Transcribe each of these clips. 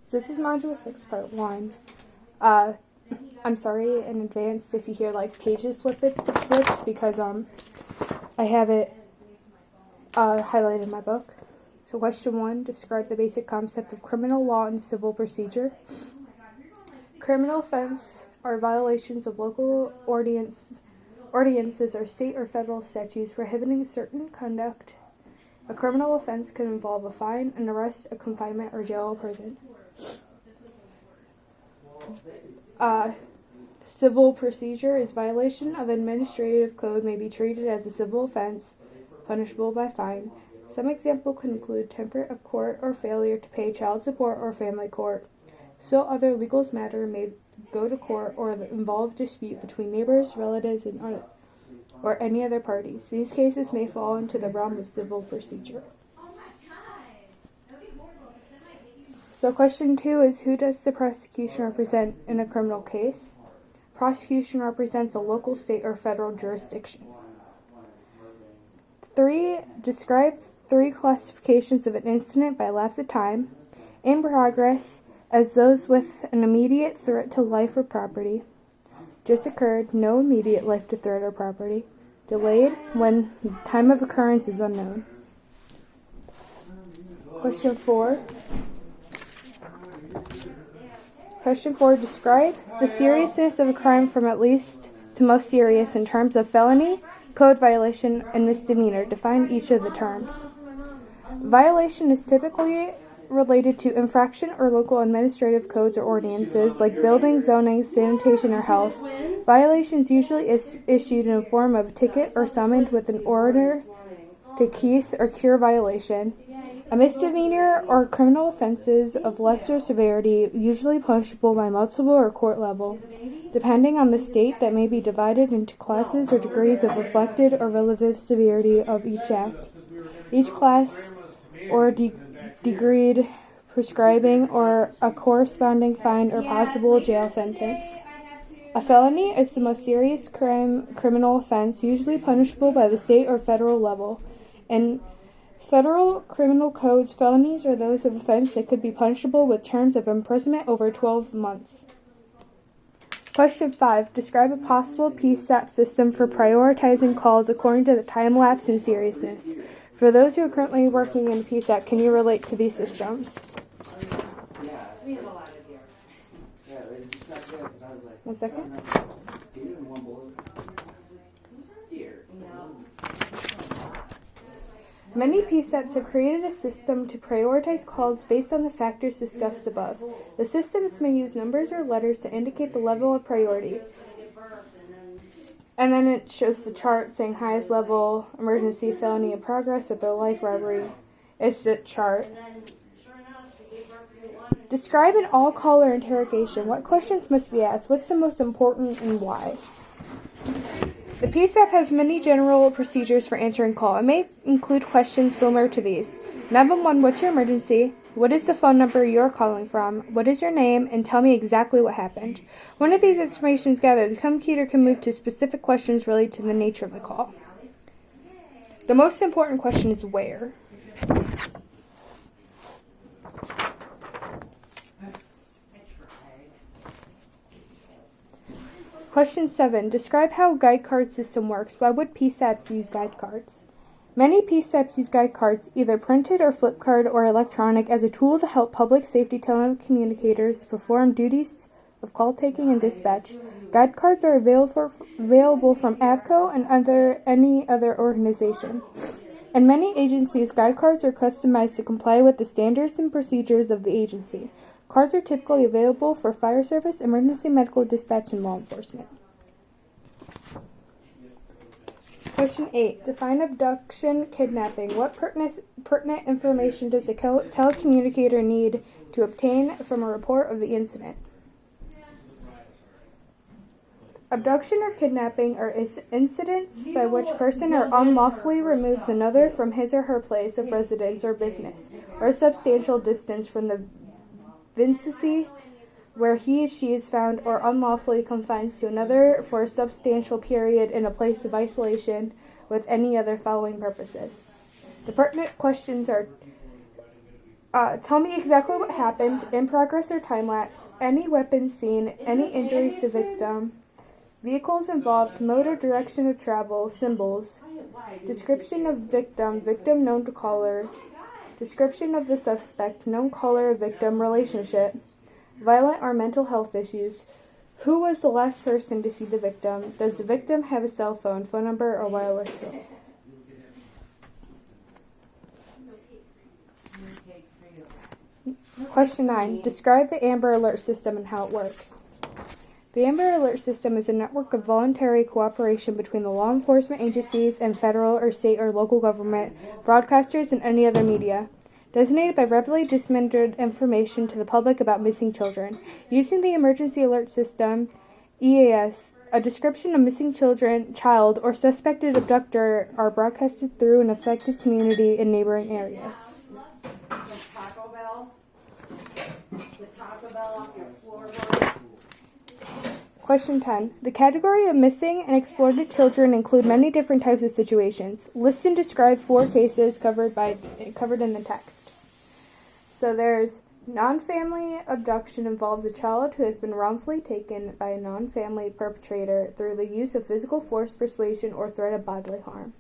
So this is Module 6, Part 1. I'm sorry in advance if you hear like pages flipped because I have it highlighted in my book. So question 1, describe the basic concept of criminal law and civil procedure. Criminal offense are violations of local ordinances or state or federal statutes prohibiting certain conduct. A criminal offense can involve a fine, an arrest, a confinement, or jail or prison. Civil procedure is violation of administrative code may be treated as a civil offense, punishable by fine. Some examples can include contempt of court or failure to pay child support or family court. Still other legal matters may go to court or involve dispute between neighbors, relatives, or any other parties. These cases may fall into the realm of civil procedure. So question 2 is, who does the prosecution represent in a criminal case? Prosecution represents a local, state, or federal jurisdiction. 3. Describe 3 classifications of an incident by lapse of time. In progress, as those with an immediate threat to life or property. Just occurred, no immediate life to threat or property. Delayed, when time of occurrence is unknown. Question 4. Question 4. Describe the seriousness of a crime from at least to most serious in terms of felony, code violation, and misdemeanor. Define each of the terms. Violation is typically related to infraction or local administrative codes or ordinances like building, zoning, sanitation, or health. Violations usually issued in the form of a ticket or summoned with an order to cease or cure violation. A misdemeanor or criminal offenses of lesser severity, usually punishable by municipal or court level. Depending on the state, that may be divided into classes or degrees of reflected or relative severity of each act. Each class or degree prescribing or a corresponding fine or possible jail sentence. A felony is the most serious criminal offense, usually punishable by the state or federal level. In federal criminal codes, felonies are those of offense that could be punishable with terms of imprisonment over 12 months. Question 5. Describe a possible PSAP system for prioritizing calls according to the time lapse and seriousness. For those who are currently working in PSAP, can you relate to these systems? 1 second. Many PSAPs have created a system to prioritize calls based on the factors discussed above. The systems may use numbers or letters to indicate the level of priority. And then it shows the chart saying highest level, emergency, felony in progress, at their life robbery. It's the chart. Describe an all-caller interrogation. What questions must be asked? What's the most important and why? The PSAP has many general procedures for answering call. It may include questions similar to these. 911, what's your emergency? What is the phone number you're calling from? What is your name? And tell me exactly what happened. One of these information is gathered. The computer can move to specific questions related to the nature of the call. The most important question is where. Question 7. Describe how a guide card system works. Why would PSAPs use guide cards? Many PSAPs use guide cards, either printed or flip card or electronic, as a tool to help public safety telecommunicators perform duties of call taking and dispatch. Guide cards are available from APCO and any other organization. In many agencies, guide cards are customized to comply with the standards and procedures of the agency. Cards are typically available for fire service, emergency medical dispatch, and law enforcement. Question 8. Define abduction, kidnapping. What pertinent information does a telecommunicator need to obtain from a report of the incident? Abduction or kidnapping are incidents by which a person or unlawfully removes another from his or her place of residence or business, or a substantial distance from the vicinity where he/she is found, or unlawfully confines to another for a substantial period in a place of isolation with any other following purposes. The pertinent questions are Tell me exactly what happened, in progress or time lapse, any weapons seen, any injuries to victim, vehicles involved, mode or direction of travel, symbols, description of victim, victim known to caller, description of the suspect, known caller, victim, relationship, violent or mental health issues, who was the last person to see the victim, does the victim have a cell phone, phone number, or wireless phone? Question 9. Describe the Amber Alert system and how it works. The Amber Alert system is a network of voluntary cooperation between the law enforcement agencies and federal or state or local government, broadcasters, and any other media, designated by rapidly disseminated information to the public about missing children. Using the Emergency Alert System, EAS, a description of missing child, or suspected abductor are broadcasted through an affected community in neighboring areas. Question 10. The category of missing and exploited children include many different types of situations. List and describe 4 cases covered in the text. So there's non-family abduction involves a child who has been wrongfully taken by a non-family perpetrator through the use of physical force, persuasion, or threat of bodily harm.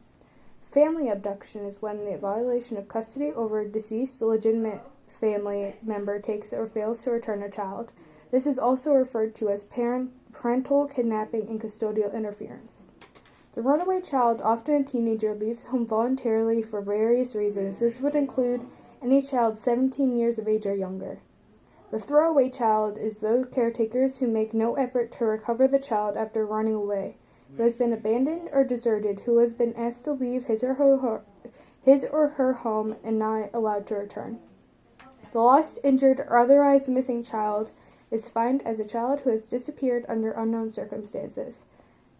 Family abduction is when the violation of custody over a deceased legitimate family member takes or fails to return a child. This is also referred to as parental kidnapping and custodial interference. The runaway child, often a teenager, leaves home voluntarily for various reasons. This would include any child 17 years of age or younger. The throwaway child is those caretakers who make no effort to recover the child after running away, who has been abandoned or deserted, who has been asked to leave his or her home and not allowed to return. The lost, injured, or otherwise missing child is defined as a child who has disappeared under unknown circumstances.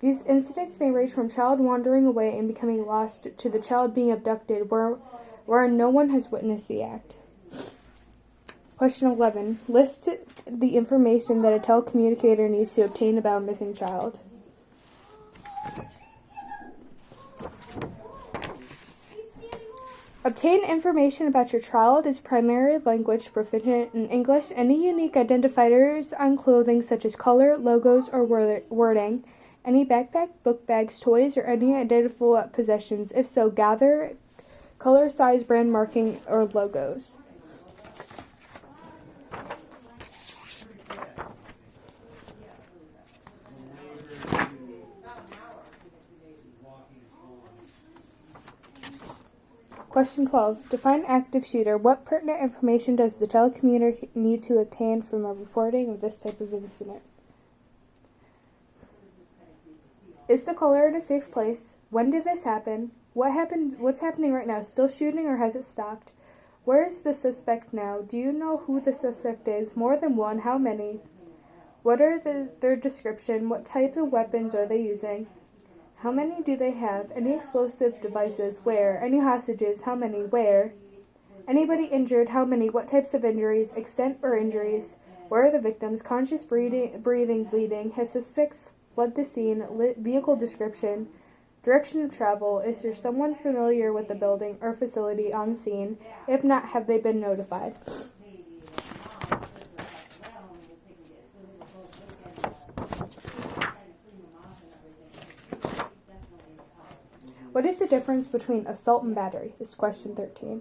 These incidents may range from child wandering away and becoming lost to the child being abducted where no one has witnessed the act. Question 11. List the information that a telecommunicator needs to obtain about a missing child. Obtain information about your child is primary language proficient in English. Any unique identifiers on clothing such as color, logos, or wording. Any backpack, book bags, toys, or any identifiable possessions. If so, gather color, size, brand marking, or logos. Question 12. Define active shooter. What pertinent information does the telecommunicator need to obtain from a reporting of this type of incident? Is the caller in a safe place? When did this happen? What's happening right now? Still shooting or has it stopped? Where is the suspect now? Do you know who the suspect is? More than one? How many? What are their description? What type of weapons are they using? How many do they have? Any explosive devices? Where? Any hostages? How many? Where? Anybody injured? How many? What types of injuries? Extent or injuries? Where are the victims? Conscious breathing, bleeding. Has suspects fled the scene? Vehicle description. Direction of travel. Is there someone familiar with the building or facility on scene? If not, have they been notified? What is the difference between assault and battery? This is question 13.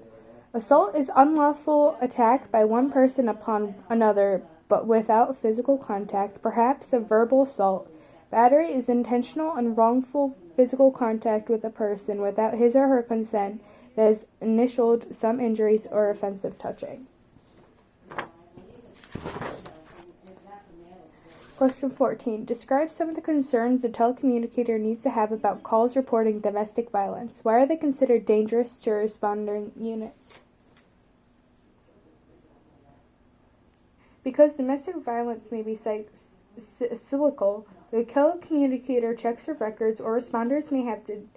Assault is unlawful attack by one person upon another, but without physical contact, perhaps a verbal assault. Battery is intentional and wrongful physical contact with a person without his or her consent that has initialed some injuries or offensive touching. Question 14. Describe some of the concerns a telecommunicator needs to have about calls reporting domestic violence. Why are they considered dangerous to responding units? Because domestic violence may be cyclical, the telecommunicator checks her records, or responders may have to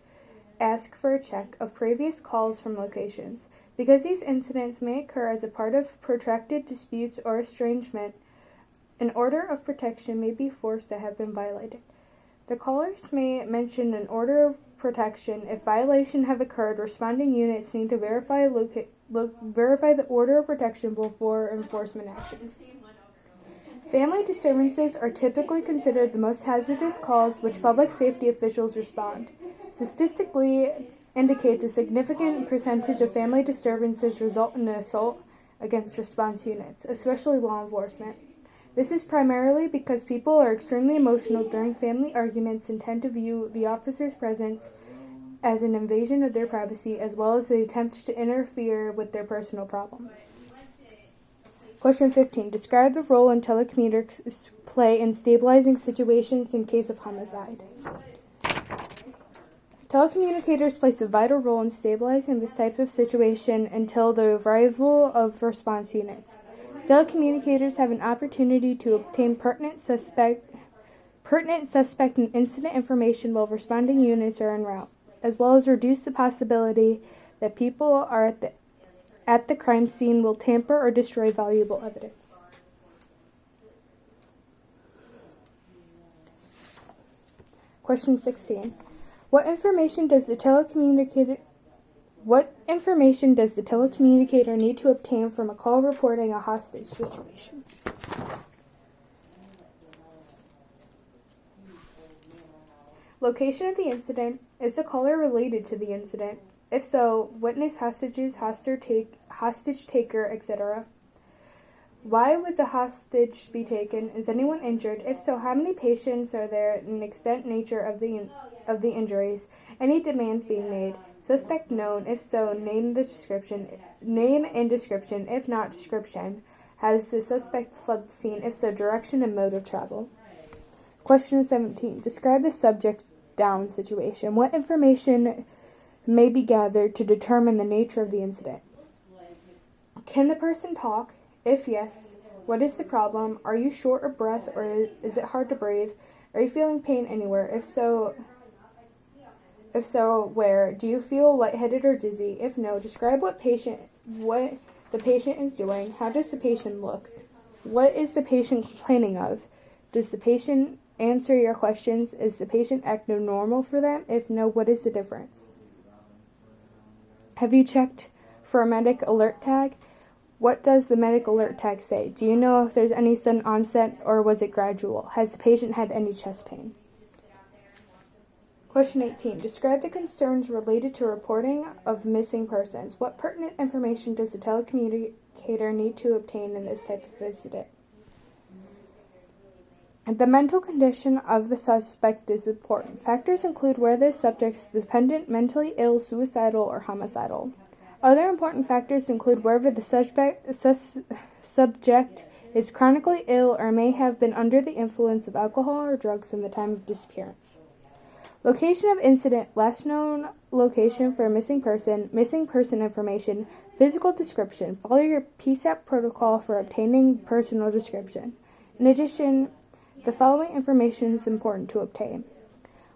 ask for a check of previous calls from locations. Because these incidents may occur as a part of protracted disputes or estrangement, an order of protection may be forced to have been violated. The callers may mention an order of protection. If violation have occurred, responding units need to verify verify the order of protection before enforcement actions. Family disturbances are typically considered the most hazardous cause which public safety officials respond. Statistically indicates a significant percentage of family disturbances result in an assault against response units, especially law enforcement. This is primarily because people are extremely emotional during family arguments and tend to view the officer's presence as an invasion of their privacy, as well as the attempt to interfere with their personal problems. Question 15. Describe the role telecommunicators play in stabilizing situations in case of homicide. Telecommunicators play a vital role in stabilizing this type of situation until the arrival of response units. Telecommunicators have an opportunity to obtain pertinent suspect and incident information while responding units are en route, as well as reduce the possibility that people are at the crime scene will tamper or destroy valuable evidence. Question 16. What information does the telecommunicator need to obtain from a call reporting a hostage situation? Location of the incident. Is the caller related to the incident? If so, witness, hostages, hostage taker, etc. Why would the hostage be taken? Is anyone injured? If so, how many patients are there and extent nature of the injuries? Any demands being made? Suspect known? If so, name and description. If not, description. Has the suspect fled the scene? If so, direction and mode of travel. Question 17. Describe the subject down situation. What information may be gathered to determine the nature of the incident? Can the person talk? If yes, what is the problem? Are you short of breath or is it hard to breathe? Are you feeling pain anywhere? If so, where? Do you feel lightheaded or dizzy? If no, describe what the patient is doing. How does the patient look? What is the patient complaining of? Does the patient answer your questions? Is the patient acting normal for them? If no, what is the difference? Have you checked for a medic alert tag? What does the medic alert tag say? Do you know if there's any sudden onset or was it gradual? Has the patient had any chest pain? Question 18. Describe the concerns related to reporting of missing persons. What pertinent information does the telecommunicator need to obtain in this type of incident? The mental condition of the suspect is important. Factors include whether the subject is dependent, mentally ill, suicidal, or homicidal. Other important factors include whether the subject is chronically ill or may have been under the influence of alcohol or drugs in the time of disappearance. Location of incident, last known location for a missing person information, physical description. Follow your PSAP protocol for obtaining personal description. In addition, the following information is important to obtain.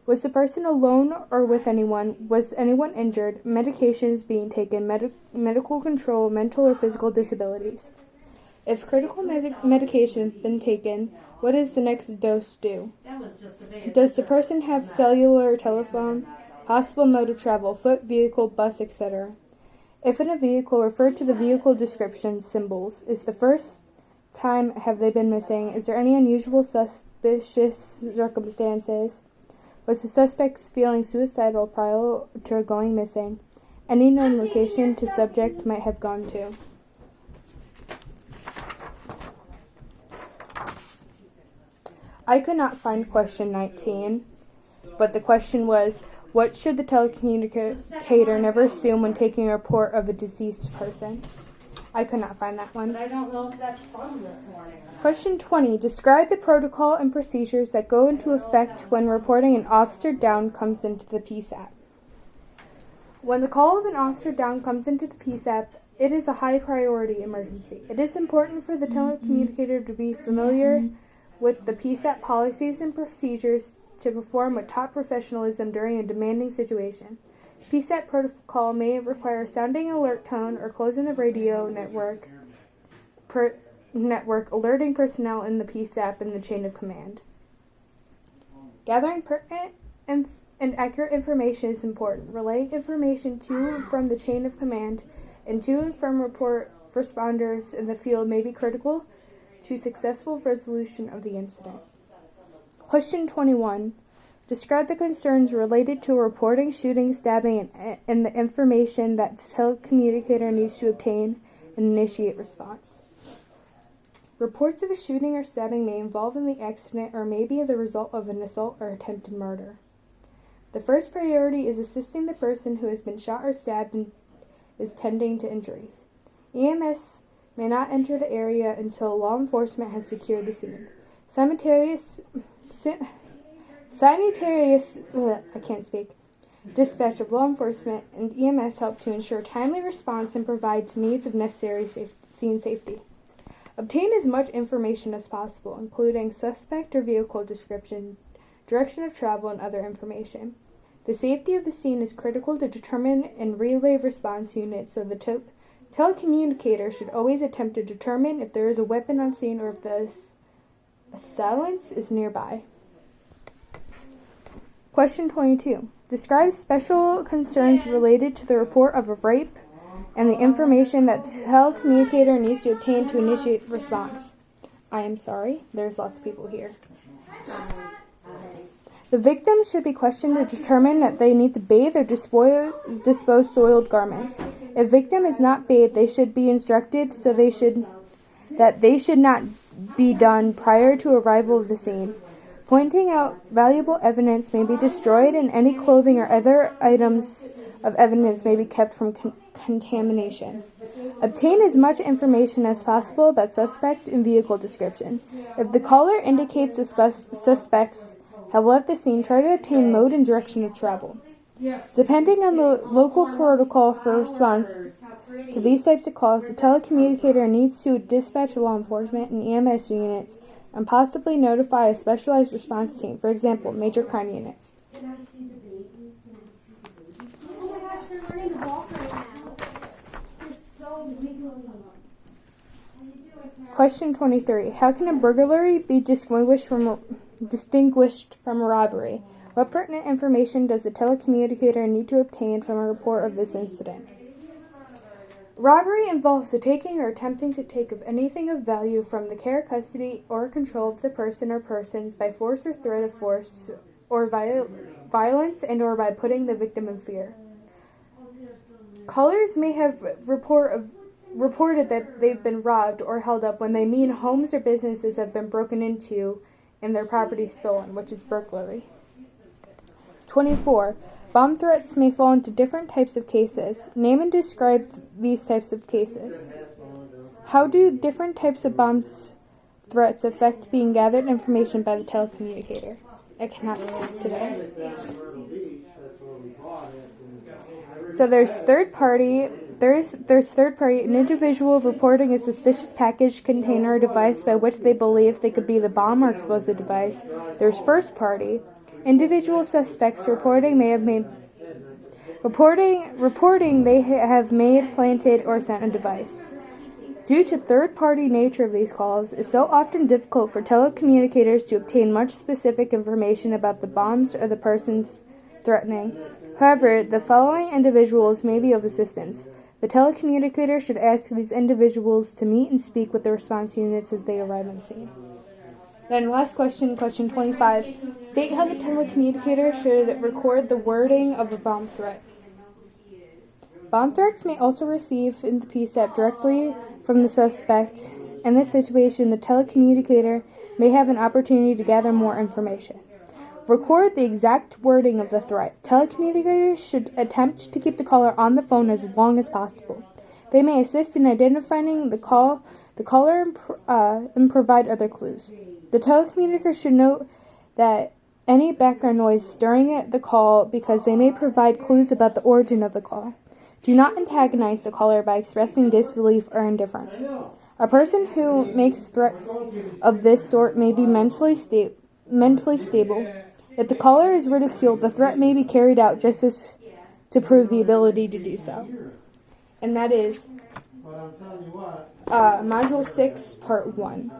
Was the person alone or with anyone? Was anyone injured? Medications being taken, medical control, mental or physical disabilities. If critical medication has been taken, what does the next dose do? Does the person have cellular or telephone? Possible mode of travel, foot, vehicle, bus, etc. If in a vehicle, refer to the vehicle description symbols. Is the first time have they been missing? Is there any unusual suspicious circumstances? Was the suspect feeling suicidal prior to going missing? Any known location the subject might have gone to? I could not find question 19, but the question was, what should the telecommunicator never assume when taking a report of a deceased person? I could not find that one. But I don't know if that's from this morning or not. Question 20. Describe the protocol and procedures that go into effect when reporting an officer down comes into the PSAP. When the call of an officer down comes into the PSAP, it is a high priority emergency. It is important for the telecommunicator to be familiar with the PSAP policies and procedures to perform with top professionalism during a demanding situation. PSAP protocol may require sounding alert tone or closing the radio network alerting personnel in the PSAP in the chain of command. Gathering pertinent and accurate information is important. Relaying information to and from the chain of command and 2 infirm report responders in the field may be critical to successful resolution of the incident. Question 21. Describe the concerns related to reporting shooting, stabbing, and the information that the telecommunicator needs to obtain and initiate response. Reports of a shooting or stabbing may involve in the accident or may be the result of an assault or attempted murder. The first priority is assisting the person who has been shot or stabbed and is tending to injuries. EMS may not enter the area until law enforcement has secured the scene. Simultaneous dispatch of law enforcement and EMS help to ensure timely response and provides needs of necessary scene safety. Obtain as much information as possible, including suspect or vehicle description, direction of travel, and other information. The safety of the scene is critical to determine and relay response units, so the telecommunicator should always attempt to determine if there is a weapon on scene or if the assailant is nearby. Question 22. Describe special concerns related to the report of a rape and the information that telecommunicator needs to obtain to initiate response. I am sorry, there's lots of people here. The victim should be questioned to determine that they need to bathe or dispose soiled garments. If victim is not bathed, they should be instructed that they should not be done prior to arrival of the scene. Pointing out valuable evidence may be destroyed, and any clothing or other items of evidence may be kept from contamination. Obtain as much information as possible about suspect and vehicle description. If the caller indicates the suspects have left the scene, try to obtain mode and direction of travel. Depending on the local protocol for response to these types of calls, the telecommunicator needs to dispatch law enforcement and EMS units and possibly notify a specialized response team, for example, major crime units. Oh my gosh, they're learning to walk right now. It's so wiggly. Question 23. How can a burglary be distinguished from a robbery? What pertinent information does the telecommunicator need to obtain from a report of this incident? Robbery involves the taking or attempting to take of anything of value from the care, custody, or control of the person or persons by force or threat of force or violence and/or by putting the victim in fear. Callers may have reported that they've been robbed or held up when they mean homes or businesses have been broken into and their property stolen, which is burglary. 24. Bomb threats may fall into different types of cases. Name and describe these types of cases. How do different types of bomb threats affect being gathered information by the telecommunicator? I cannot speak today. So there's third party. There's third party. An individual reporting a suspicious package, container, or device by which they believe they could be the bomb or explosive device. There's first party. Individual suspects reporting they have made, planted, or sent a device. Due to third-party nature of these calls, it's so often difficult for telecommunicators to obtain much specific information about the bombs or the persons threatening. However, the following individuals may be of assistance. The telecommunicator should ask these individuals to meet and speak with the response units as they arrive on the scene. Then last question, question 25. State how the telecommunicator should record the wording of a bomb threat. Bomb threats may also receive in the PSAP directly from the suspect. In this situation, the telecommunicator may have an opportunity to gather more information. Record the exact wording of the threat. Telecommunicators should attempt to keep the caller on the phone as long as possible. They may assist in identifying the caller and provide other clues. The telecommunicator should note that any background noise during the call because they may provide clues about the origin of the call. Do not antagonize the caller by expressing disbelief or indifference. A person who makes threats of this sort may be mentally stable. If the caller is ridiculed, the threat may be carried out just as to prove the ability to do so. And that is Module 6, Part 1.